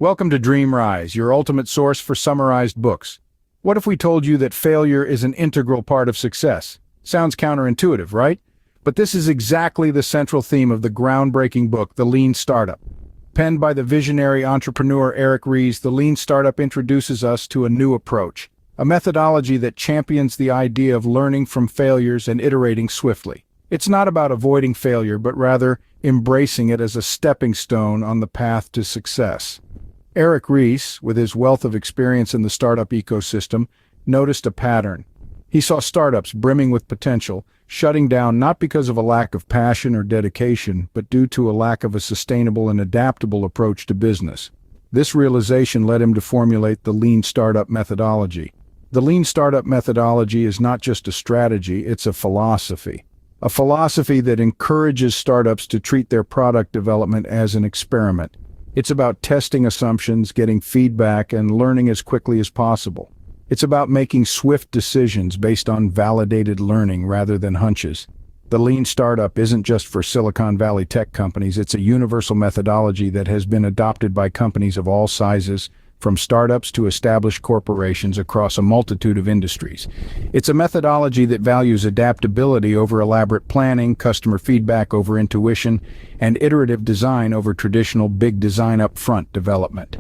Welcome to Dream Rise, your ultimate source for summarized books. What if we told you that failure is an integral part of success? Sounds counterintuitive, right? But this is exactly the central theme of the groundbreaking book, The Lean Startup. Penned by the visionary entrepreneur Eric Ries, The Lean Startup introduces us to a new approach, a methodology that champions the idea of learning from failures and iterating swiftly. It's not about avoiding failure, but rather embracing it as a stepping stone on the path to success. Eric Ries, with his wealth of experience in the startup ecosystem, noticed a pattern. He saw startups brimming with potential, shutting down not because of a lack of passion or dedication, but due to a lack of a sustainable and adaptable approach to business. This realization led him to formulate the Lean Startup methodology. The Lean Startup methodology is not just a strategy, it's a philosophy. A philosophy that encourages startups to treat their product development as an experiment. It's about testing assumptions, getting feedback, and learning as quickly as possible. It's about making swift decisions based on validated learning rather than hunches. The Lean Startup isn't just for Silicon Valley tech companies, it's a universal methodology that has been adopted by companies of all sizes, from startups to established corporations across a multitude of industries. It's a methodology that values adaptability over elaborate planning, customer feedback over intuition, and iterative design over traditional big design upfront development.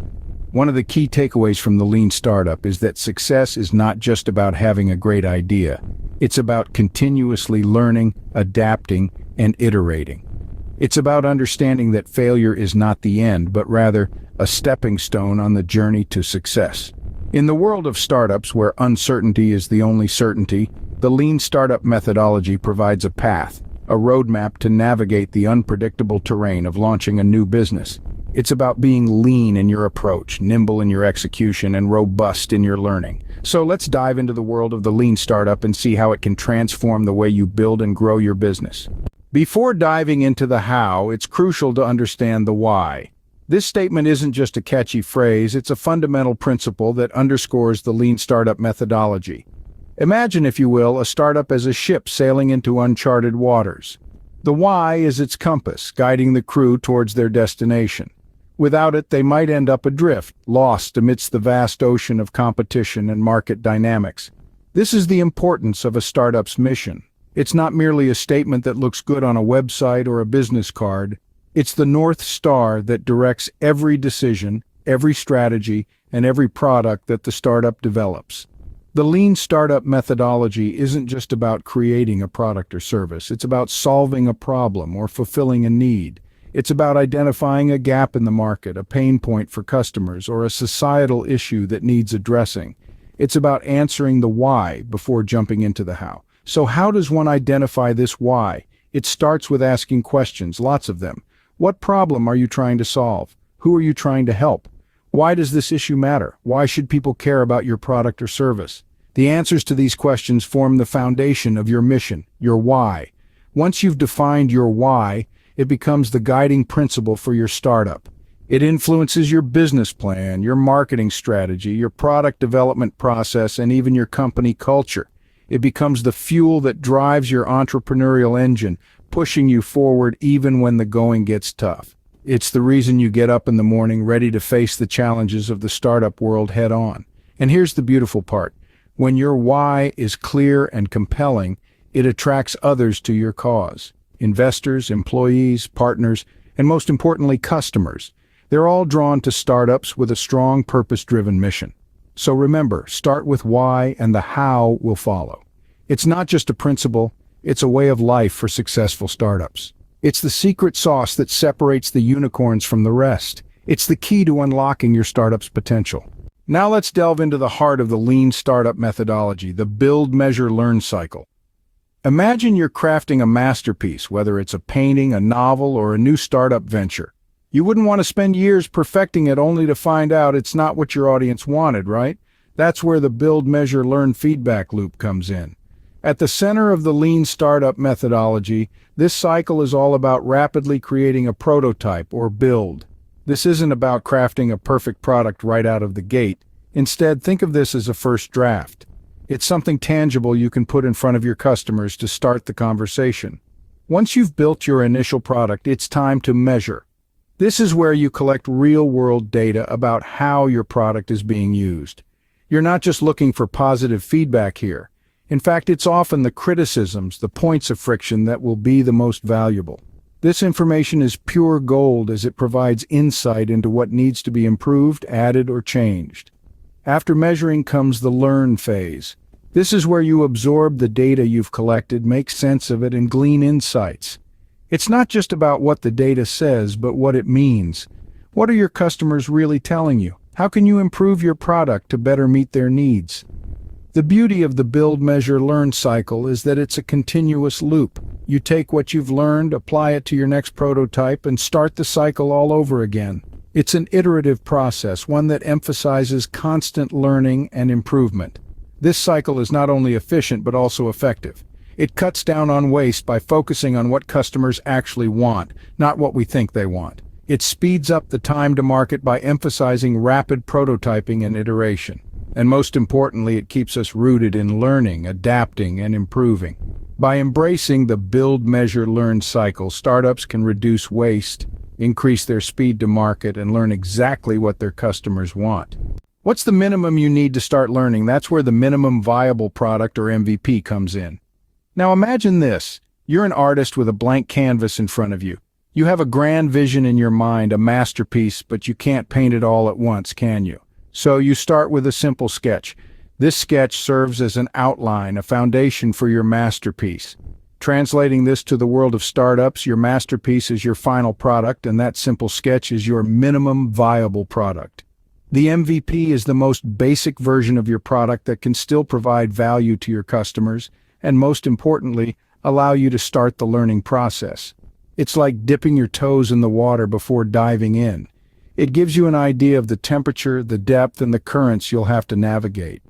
One of the key takeaways from the Lean Startup is that success is not just about having a great idea. It's about continuously learning, adapting, and iterating. It's about understanding that failure is not the end, but rather a stepping stone on the journey to success. In the world of startups where uncertainty is the only certainty, the Lean Startup methodology provides a path, a roadmap to navigate the unpredictable terrain of launching a new business. It's about being lean in your approach, nimble in your execution, and robust in your learning. So let's dive into the world of the Lean Startup and see how it can transform the way you build and grow your business. Before diving into the how, it's crucial to understand the why. This statement isn't just a catchy phrase, it's a fundamental principle that underscores the Lean Startup methodology. Imagine, if you will, a startup as a ship sailing into uncharted waters. The why is its compass, guiding the crew towards their destination. Without it, they might end up adrift, lost amidst the vast ocean of competition and market dynamics. This is the importance of a startup's mission. It's not merely a statement that looks good on a website or a business card. It's the North Star that directs every decision, every strategy, and every product that the startup develops. The Lean Startup methodology isn't just about creating a product or service. It's about solving a problem or fulfilling a need. It's about identifying a gap in the market, a pain point for customers, or a societal issue that needs addressing. It's about answering the why before jumping into the how. So how does one identify this why? It starts with asking questions, lots of them. What problem are you trying to solve? Who are you trying to help? Why does this issue matter? Why should people care about your product or service? The answers to these questions form the foundation of your mission, your why. Once you've defined your why, it becomes the guiding principle for your startup. It influences your business plan, your marketing strategy, your product development process, and even your company culture. It becomes the fuel that drives your entrepreneurial engine, pushing you forward even when the going gets tough. It's the reason you get up in the morning ready to face the challenges of the startup world head on. And here's the beautiful part. When your why is clear and compelling, it attracts others to your cause. Investors, employees, partners, and most importantly, customers. They're all drawn to startups with a strong purpose-driven mission. So remember, start with why and the how will follow. It's not just a principle, it's a way of life for successful startups. It's the secret sauce that separates the unicorns from the rest. It's the key to unlocking your startup's potential. Now let's delve into the heart of the Lean Startup methodology, the build, measure, learn cycle. Imagine you're crafting a masterpiece, whether it's a painting, a novel, or a new startup venture. You wouldn't want to spend years perfecting it only to find out it's not what your audience wanted, right? That's where the build, measure, learn feedback loop comes in. At the center of the Lean Startup methodology, this cycle is all about rapidly creating a prototype or build. This isn't about crafting a perfect product right out of the gate. Instead, think of this as a first draft. It's something tangible you can put in front of your customers to start the conversation. Once you've built your initial product, it's time to measure. This is where you collect real-world data about how your product is being used. You're not just looking for positive feedback here. In fact, it's often the criticisms, the points of friction that will be the most valuable. This information is pure gold as it provides insight into what needs to be improved, added, or changed. After measuring comes the learn phase. This is where you absorb the data you've collected, make sense of it, and glean insights. It's not just about what the data says, but what it means. What are your customers really telling you? How can you improve your product to better meet their needs? The beauty of the build, measure, learn cycle is that it's a continuous loop. You take what you've learned, apply it to your next prototype, and start the cycle all over again. It's an iterative process, one that emphasizes constant learning and improvement. This cycle is not only efficient but also effective. It cuts down on waste by focusing on what customers actually want, not what we think they want. It speeds up the time to market by emphasizing rapid prototyping and iteration. And most importantly, it keeps us rooted in learning, adapting, and improving. By embracing the build, measure, learn cycle, startups can reduce waste, increase their speed to market, and learn exactly what their customers want. What's the minimum you need to start learning? That's where the minimum viable product, or MVP, comes in. Now imagine this. You're an artist with a blank canvas in front of you. You have a grand vision in your mind, a masterpiece, but you can't paint it all at once, can you? So you start with a simple sketch. This sketch serves as an outline, a foundation for your masterpiece. Translating this to the world of startups, your masterpiece is your final product, and that simple sketch is your minimum viable product. The MVP is the most basic version of your product that can still provide value to your customers, and most importantly, allow you to start the learning process. It's like dipping your toes in the water before diving in. It gives you an idea of the temperature, the depth, and the currents you'll have to navigate.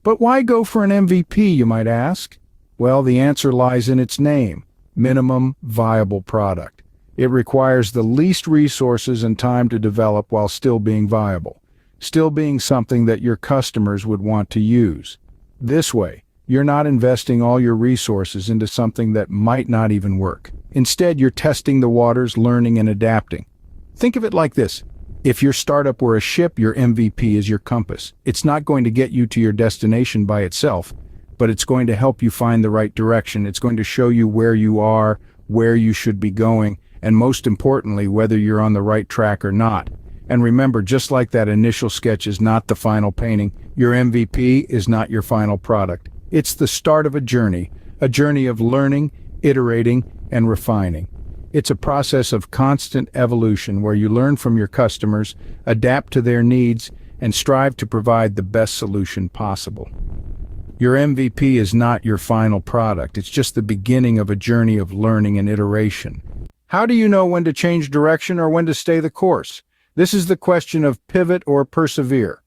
But why go for an MVP, you might ask? Well, the answer lies in its name, minimum viable product. It requires the least resources and time to develop while still being viable, still being something that your customers would want to use. This way, you're not investing all your resources into something that might not even work. Instead, you're testing the waters, learning and adapting. Think of it like this. If your startup were a ship, your MVP is your compass. It's not going to get you to your destination by itself, but it's going to help you find the right direction. It's going to show you where you are, where you should be going, and most importantly, whether you're on the right track or not. And remember, just like that initial sketch is not the final painting, your MVP is not your final product. It's the start of a journey of learning, iterating, and refining. It's a process of constant evolution where you learn from your customers, adapt to their needs, and strive to provide the best solution possible. Your MVP is not your final product. It's just the beginning of a journey of learning and iteration. How do you know when to change direction or when to stay the course? This is the question of pivot or persevere.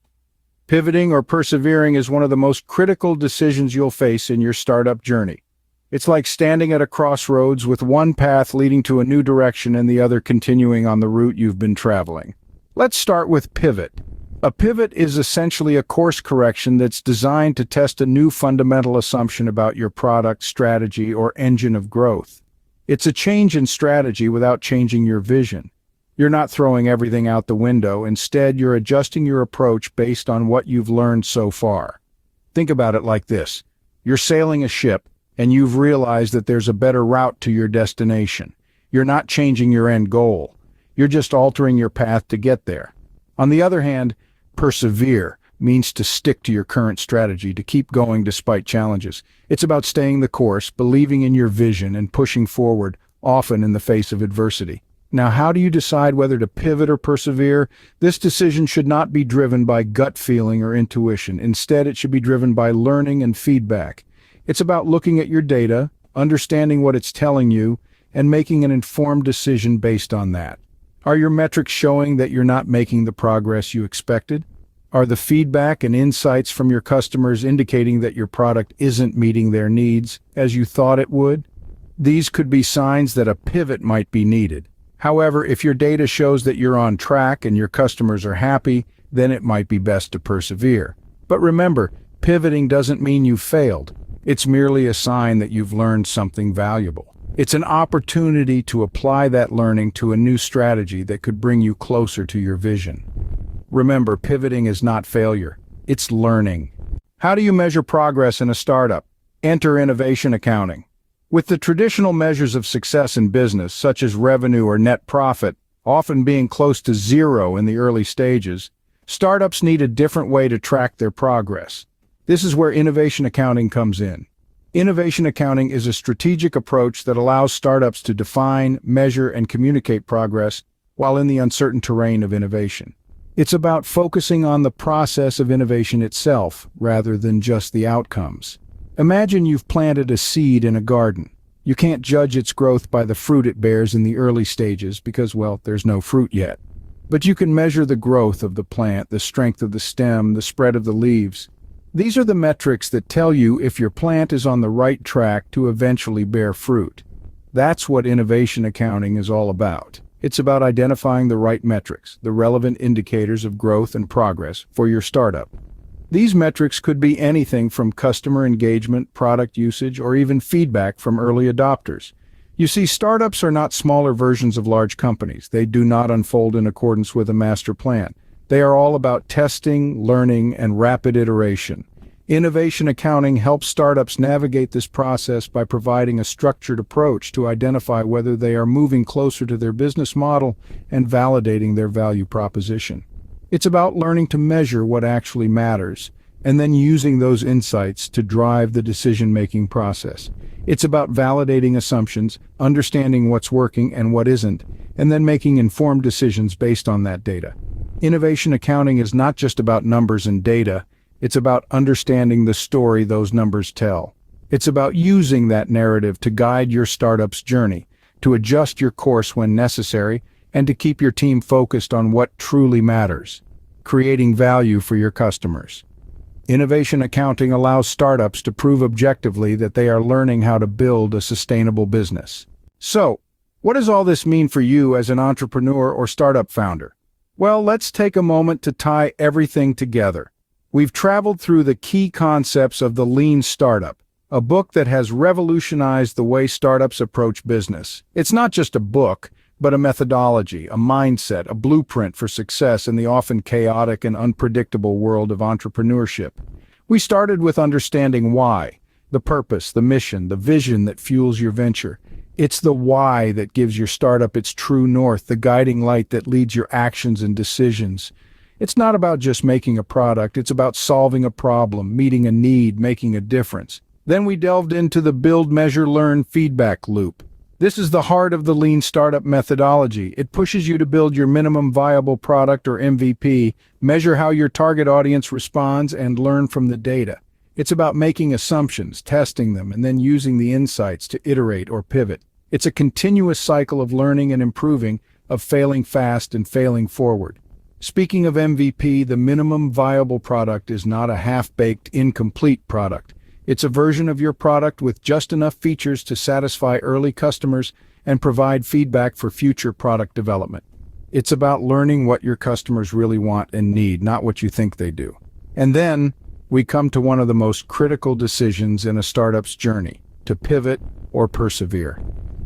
Pivoting or persevering is one of the most critical decisions you'll face in your startup journey. It's like standing at a crossroads with one path leading to a new direction and the other continuing on the route you've been traveling. Let's start with pivot. A pivot is essentially a course correction that's designed to test a new fundamental assumption about your product, strategy, or engine of growth. It's a change in strategy without changing your vision. You're not throwing everything out the window. Instead, you're adjusting your approach based on what you've learned so far. Think about it like this. You're sailing a ship, and you've realized that there's a better route to your destination. You're not changing your end goal. You're just altering your path to get there. On the other hand, persevere means to stick to your current strategy, to keep going despite challenges. It's about staying the course, believing in your vision, and pushing forward, often in the face of adversity. Now, how do you decide whether to pivot or persevere? This decision should not be driven by gut feeling or intuition. Instead, it should be driven by learning and feedback. It's about looking at your data, understanding what it's telling you, and making an informed decision based on that. Are your metrics showing that you're not making the progress you expected? Are the feedback and insights from your customers indicating that your product isn't meeting their needs as you thought it would? These could be signs that a pivot might be needed. However, if your data shows that you're on track and your customers are happy, then it might be best to persevere. But remember, pivoting doesn't mean you failed. It's merely a sign that you've learned something valuable. It's an opportunity to apply that learning to a new strategy that could bring you closer to your vision. Remember, pivoting is not failure, it's learning. How do you measure progress in a startup? Enter innovation accounting. With the traditional measures of success in business, such as revenue or net profit, often being close to zero in the early stages, startups need a different way to track their progress. This is where innovation accounting comes in. Innovation accounting is a strategic approach that allows startups to define, measure, and communicate progress while in the uncertain terrain of innovation. It's about focusing on the process of innovation itself rather than just the outcomes. Imagine you've planted a seed in a garden. You can't judge its growth by the fruit it bears in the early stages because, well, there's no fruit yet. But you can measure the growth of the plant, the strength of the stem, the spread of the leaves. These are the metrics that tell you if your plant is on the right track to eventually bear fruit. That's what innovation accounting is all about. It's about identifying the right metrics, the relevant indicators of growth and progress for your startup. These metrics could be anything from customer engagement, product usage, or even feedback from early adopters. You see, startups are not smaller versions of large companies. They do not unfold in accordance with a master plan. They are all about testing, learning, and rapid iteration. Innovation accounting helps startups navigate this process by providing a structured approach to identify whether they are moving closer to their business model and validating their value proposition. It's about learning to measure what actually matters, and then using those insights to drive the decision-making process. It's about validating assumptions, understanding what's working and what isn't, and then making informed decisions based on that data. Innovation accounting is not just about numbers and data, it's about understanding the story those numbers tell. It's about using that narrative to guide your startup's journey, to adjust your course when necessary, and to keep your team focused on what truly matters, creating value for your customers. Innovation accounting allows startups to prove objectively that they are learning how to build a sustainable business. So, what does all this mean for you as an entrepreneur or startup founder? Well, let's take a moment to tie everything together. We've traveled through the key concepts of the Lean Startup, a book that has revolutionized the way startups approach business. It's not just a book, but a methodology, a mindset, a blueprint for success in the often chaotic and unpredictable world of entrepreneurship. We started with understanding why, the purpose, the mission, the vision that fuels your venture. It's the why that gives your startup its true north, the guiding light that leads your actions and decisions. It's not about just making a product, it's about solving a problem, meeting a need, making a difference. Then we delved into the build, measure, learn feedback loop. This is the heart of the Lean Startup methodology. It pushes you to build your minimum viable product or MVP, measure how your target audience responds, and learn from the data. It's about making assumptions, testing them, and then using the insights to iterate or pivot. It's a continuous cycle of learning and improving, of failing fast and failing forward. Speaking of MVP, the minimum viable product is not a half-baked, incomplete product. It's a version of your product with just enough features to satisfy early customers and provide feedback for future product development. It's about learning what your customers really want and need, not what you think they do. And then we come to one of the most critical decisions in a startup's journey, to pivot or persevere.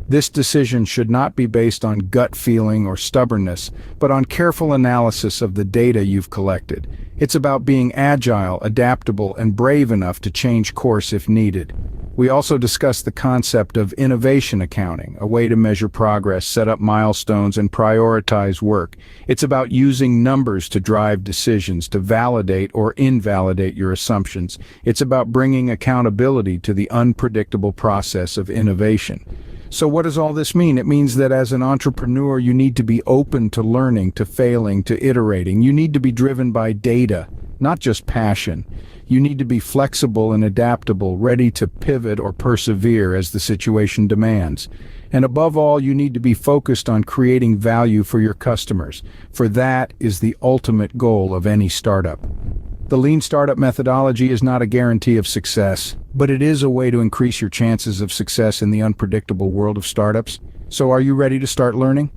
This decision should not be based on gut feeling or stubbornness, but on careful analysis of the data you've collected. It's about being agile, adaptable, and brave enough to change course if needed. We also discussed the concept of innovation accounting, a way to measure progress, set up milestones, and prioritize work. It's about using numbers to drive decisions, to validate or invalidate your assumptions. It's about bringing accountability to the unpredictable process of innovation. So what does all this mean? It means that as an entrepreneur, you need to be open to learning, to failing, to iterating. You need to be driven by data, not just passion. You need to be flexible and adaptable, ready to pivot or persevere as the situation demands. And above all, you need to be focused on creating value for your customers, for that is the ultimate goal of any startup. The Lean Startup methodology is not a guarantee of success, but it is a way to increase your chances of success in the unpredictable world of startups. So are you ready to start learning?